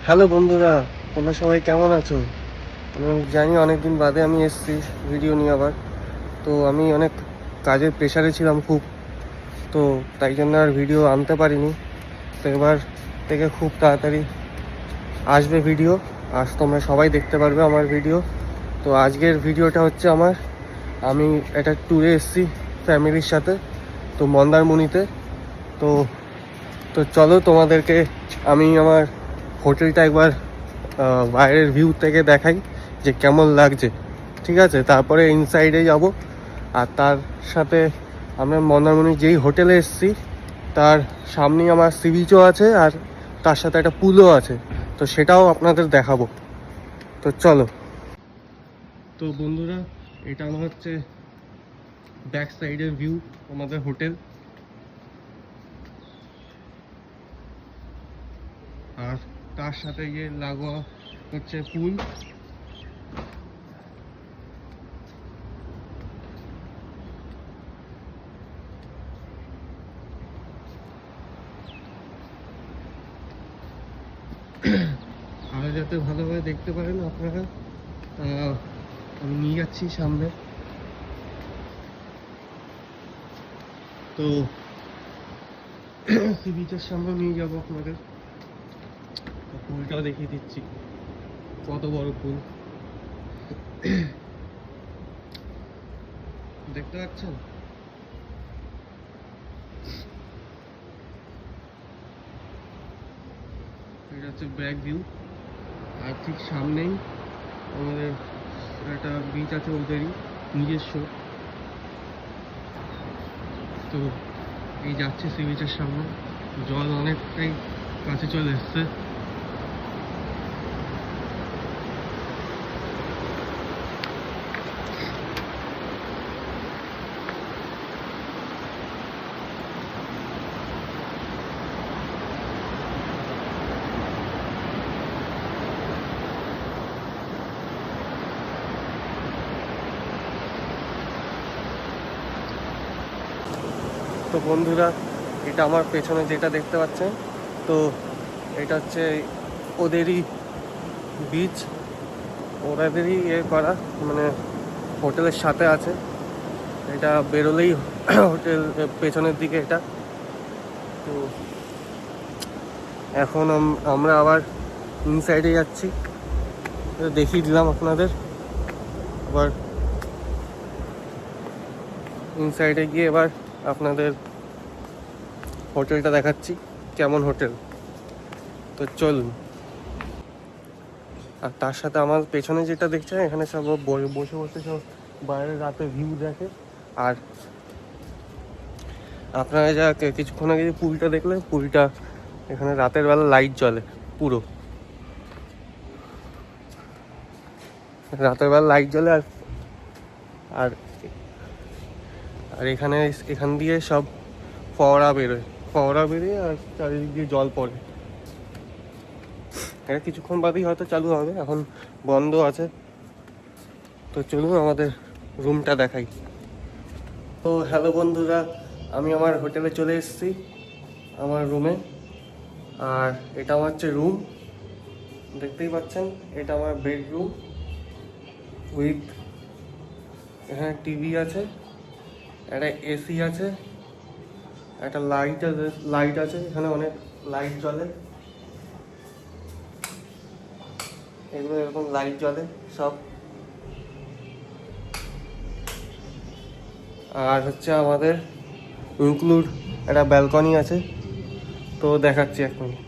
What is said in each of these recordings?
Hello বন্ধুরা, তোমরা সবাই কেমন আছো? আমি জানি অনেকদিন বাদে আমি এসেছি ভিডিও নিয়ে আবার। তো আমি অনেক কাজের প্রেশারে ছিলাম খুব, তো তাই জন্য আর ভিডিও আনতে পারিনি। তো এবার থেকে খুব তাড়াতাড়ি আসবে ভিডিও, আজ তোমরা সবাই দেখতে পারবে আমার ভিডিও। তো আজকের ভিডিওটা হচ্ছে আমি একটা ট্যুরে এসেছি ফ্যামিলির সাথে, তো মন্দারমণিতে। তো তো চলো তোমাদেরকে আমি আমার হোটেলটা একবার বাইরের ভিউ থেকে দেখাই যে কেমন লাগছে, ঠিক আছে? তারপরে ইনসাইডে যাব। আর তার সাথে আমরা মন্দারমণির যেই হোটেলে এসেছি তার সামনেই আমার সি বিচও আছে, আর তার সাথে একটা পুলও আছে, তো সেটাও আপনাদের দেখাবো। তো চলো। তো বন্ধুরা, এটা আমার হচ্ছে ব্যাক সাইডের ভিউ আমাদের হোটেল, আর তার সাথে গিয়ে লাগোয়া হচ্ছে পুল। আর যাতে ভালোভাবে দেখতে পারেন আপনারা, আমি নিয়ে যাচ্ছি সামনে। তো সি বিচের সামনে নিয়ে যাবো আপনাদের, পুলটাও দেখিয়ে দিচ্ছি কত বড় পুল দেখতে পাচ্ছেন। এটা হচ্ছে ব্যাক ভিউ, আর ঠিক সামনেই আমাদের একটা বিচ আছে ওদেরই নিজস্ব। তো এই যাচ্ছে সি বিচের সামনে, জল অনেকটাই কাছে চলে এসছে। তো বন্ধুরা, এটা আমার পেছনে যেটা দেখতে পাচ্ছেন, তো এটা হচ্ছে ওদেরই বিচ, ওদেরই করা, মানে হোটেলের সাথে আছে। এটা বেরোলেই হোটেল পেছনের দিকে এটা। তো এখন আমরা আবার ইনসাইডে যাচ্ছি, দেখিয়ে দিলাম আপনাদের। আবার ইনসাইডে গিয়ে এবার আপনাদের হোটেলটা দেখাচ্ছি কেমন হোটেল। তো চলুন। আর তার সাথে আমার পেছনে যেটা দেখছেন, এখানে সব বসে বসে সব বাইরের রাতে ভিউ দেখে। আর আপনারা যা কিছুক্ষণ আগে যে পুলটা দেখলেন, পুলটা এখানে রাতের বেলা লাইট জ্বলে পুরো, রাতের বেলা লাইট জ্বলে। আর আর এখান দিয়ে সব ফোয়ারা বেরোয়, ফোয়ারা বেরিয়ে আর চারিদিক দিয়ে জল পড়ে। এটা কিছুক্ষণ বাদেই হয়তো চালু হবে, এখন বন্ধ আছে। তো চলুন আমাদের রুমটা দেখাই। তো হ্যালো বন্ধুরা, আমি আমার হোটেলে চলে এসেছি, আমার রুমে। আর এটা আমার হচ্ছে রুম, দেখতেই পাচ্ছেন। এটা আমার বেডরুম উইথ, এখানে টিভি আছে, একটা এসি আছে, একটা লাইট আছে, এখানে অনেক লাইট জ্বলে, এগুলো এরকম লাইট জ্বলে সব। আর হচ্ছে আমাদের ইনক্লুড একটা ব্যালকনি আছে, তো দেখাচ্ছি এক মিনিট।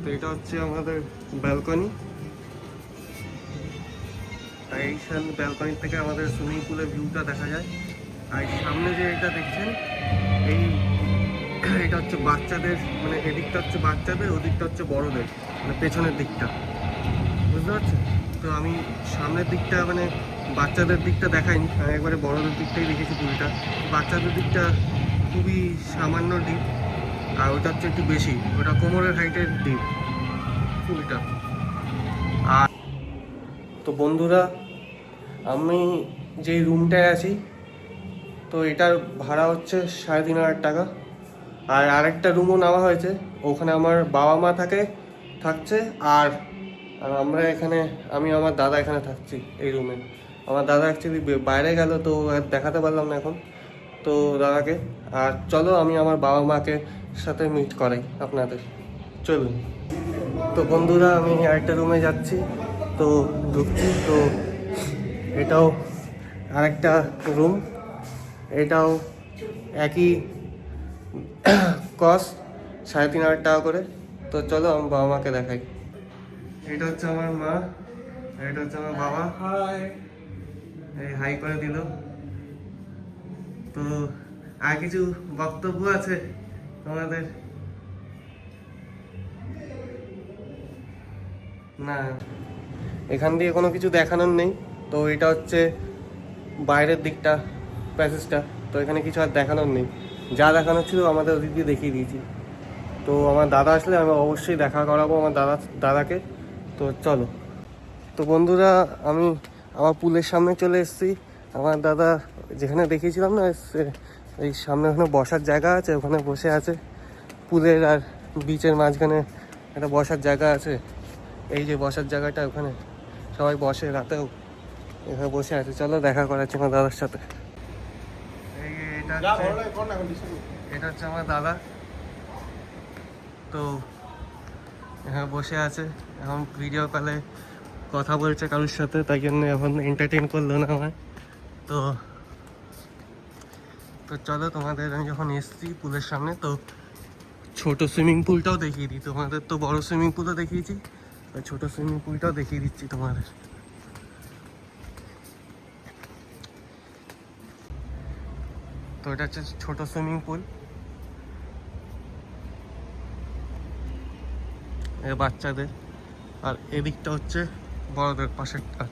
তো এটা হচ্ছে আমাদের ব্যালকনি, আর এই ব্যালকনি থেকে আমাদের সুইমিং পুলের ভিউটা দেখা যায়। আর সামনে যে এটা দেখছেন, এই এটা হচ্ছে বাচ্চাদের, মানে এদিকটা হচ্ছে বাচ্চাদের, ওদিকটা হচ্ছে বড়দের, মানে পেছনের দিকটা, বুঝতে পারছেন? তো আমি সামনের দিকটা, মানে বাচ্চাদের দিকটা দেখাইনি, আমি একবারে বড়দের দিকটাই দেখেছি পুলটা। বাচ্চাদের দিকটা খুবই সামান্য ডিপ, আর ওটা হচ্ছে একটু বেশি, ওটা কোমরের হাইটের ডিপ পুলটা। আর তো বন্ধুরা, আমি যেই রুমটায় আছি, তো এটার ভাড়া হচ্ছে 3,500 টাকা। আর আরেকটা রুমও নেওয়া হয়েছে, ওখানে আমার বাবা মা থাকে, থাকছে। আর আর আমরা এখানে, আমি আমার দাদা এখানে থাকছি এই রুমে। আমার দাদা অ্যাকচুয়ালি বাইরে গেল, তো আর দেখাতে পারলাম না এখন তো দাদাকে। আর চলো আমি আমার বাবা মাকে সাথে মিট করাই আপনাদের, চলুন। তো বন্ধুরা আমি আরেকটা রুমে যাচ্ছি, তো ঢুকছি। তো এটাও আরেকটা রুম, এটাও একই কস্ট, 3,500 টাকা করে। তো চলো আমি বাবা মাকে দেখাই। এটা হচ্ছে আমার মা, আর এটা হচ্ছে আমার বাবা। এই হাই করে দিল। তো আর কিছু বক্তব্য আছে তোমাদের? না, এখান দিয়ে কোনো কিছু দেখানোর নেই। তো এটা হচ্ছে বাইরের দিকটা, প্যাসেজটা। তো এখানে কিছু আর দেখানোর নেই, যা দেখানোর ছিল আমাদের ওদিক দিয়ে দেখিয়ে দিয়েছি। তো আমার দাদা আসলে আমি অবশ্যই দেখা করাবো আমার দাদাকে। তো চলো। তো বন্ধুরা আমি আমার পুলের সামনে চলে এসেছি। আমার দাদা যেখানে দেখিয়েছিলাম না, এই সামনে ওখানে বসার জায়গা আছে, ওখানে বসে আছে। পুলের আর বিচের মাঝখানে একটা বসার জায়গা আছে। এই যে বসার জায়গাটা, ওখানে সবাই বসে রাতেও, এখানে বসে আছে। চলো দেখা করাচ্ছি আমার দাদার সাথে। এটা হচ্ছে আমার দাদা। তো এখানে বসে আছে, এখন ভিডিও কলে কথা বলছে কারোর সাথে, তাই জন্য এখন এন্টারটেন করলো না আমায়। তো তো চলো, তোমাদের আমি যখন এসছি পুলের সামনে, তো ছোট সুইমিং পুলটাও দেখিয়ে দিই তোমাদের। তো বড় সুইমিং পুলও দেখিয়েছি, তো ছোট সুইমিং পুলটাও দেখিয়ে দিচ্ছি তোমাদের। তো এটা হচ্ছে ছোট সুইমিং পুল, বাচ্চাদের। আর এদিকটা হচ্ছে বড়দের পাশেরটা।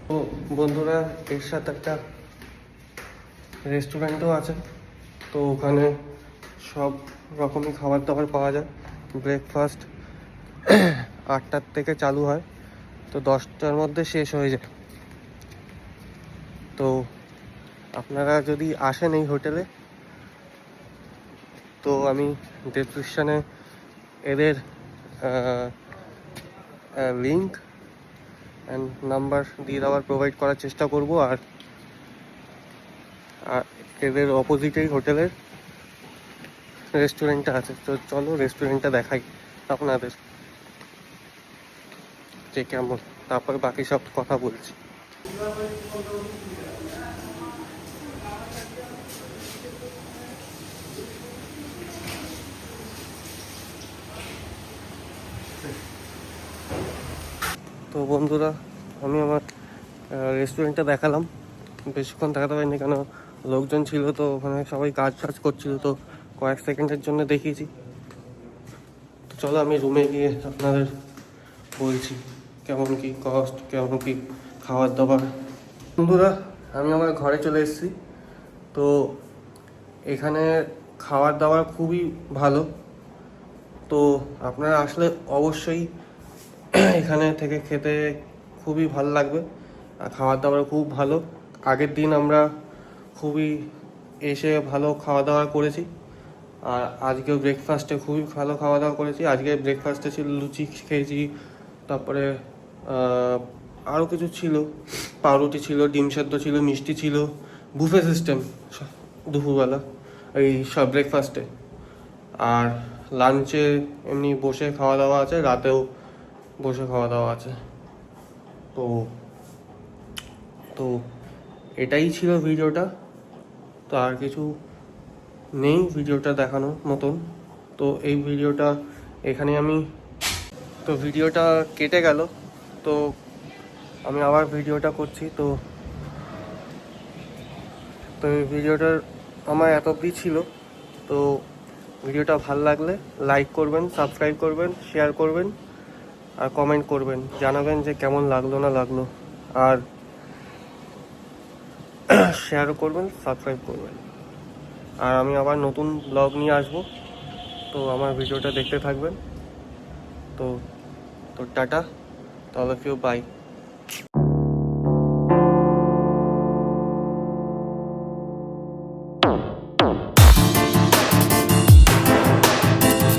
তো বন্ধুরা এর সাথে একটা রেস্টুরেন্টও আছে। তো ওখানে সব রকমই খাবার দাবার পাওয়া যায়। ব্রেকফাস্ট 8টার থেকে চালু হয়, তো 10টার মধ্যে শেষ হয়ে যায়। তো আপনারা যদি আসেন এই হোটেলে, তো আমি ডেসক্রিপশানে এদের লিঙ্ক অ্যান্ড নাম্বার দিয়ে দেওয়ার প্রোভাইড করার চেষ্টা করব। আর এদের অপোজিটেই হোটেলের রেস্টুরেন্টটা আছে। তো চলো রেস্টুরেন্টটা দেখাই আপনাদের যে কেমন, তারপর বাকি সব কথা বলছি। তো বন্ধুরা আমি আমার রেস্টুরেন্টটা দেখালাম, বেশিক্ষণ দেখাতে পারিনি কেন লোকজন ছিল, তো ওখানে সবাই কাজ করছিল, তো কয়েক সেকেন্ডের জন্য দেখিয়েছি। তো চলো আমি রুমে গিয়ে আপনাদের বলছি কেমন কি কস্ট, কেমন কি খাবার দাবার। বন্ধুরা আমি আমার ঘরে চলে এসেছি। তো এখানে খাবার দাবার খুবই ভালো। তো আপনারা আসলে অবশ্যই এখানে থেকে খেতে খুবই ভালো লাগবে। আর খাবার দাবার খুব ভালো। আগের দিন আমরা খুবই এসে ভালো খাওয়া দাওয়া করেছি, আর আজকেও ব্রেকফাস্টে খুবই ভালো খাওয়া দাওয়া করেছি। আজকে ব্রেকফাস্টে ছিল লুচি খেয়েছি, তারপরে আরও কিছু ছিল, পাউরুটি ছিল, ডিম সেদ্ধ ছিল, মিষ্টি ছিল, বুফে সিস্টেম দুপুরবেলা এই সব ব্রেকফাস্টে। আর লাঞ্চে এমনি বসে খাওয়া দাওয়া আছে, রাতেও বসে খাওয়া দাওয়া আছে। তো তো এটাই ছিল ভিডিওটা। তো আর কিছু নেই ভিডিওটা দেখানোর মতন। তো এই ভিডিওটা এখানে তো ভিডিওটা কেটে গেল, তো আমি আবার ভিডিওটা করছি। তো তো এই ভিডিওটার আমার এত অবধি ছিল। তো ভিডিওটা ভালো লাগলে লাইক করবেন, সাবস্ক্রাইব করবেন, শেয়ার করবেন, আর কমেন্ট করবেন, জানাবেন যে কেমন লাগলো না লাগলো। আর শেয়ারও করবেন, সাবস্ক্রাইব করবেন। আর আমি আবার নতুন ব্লগ নিয়ে আসবো, তো আমার ভিডিওটা দেখতে থাকবেন। তো টাটা, তো অল অফ ইউ, বাই।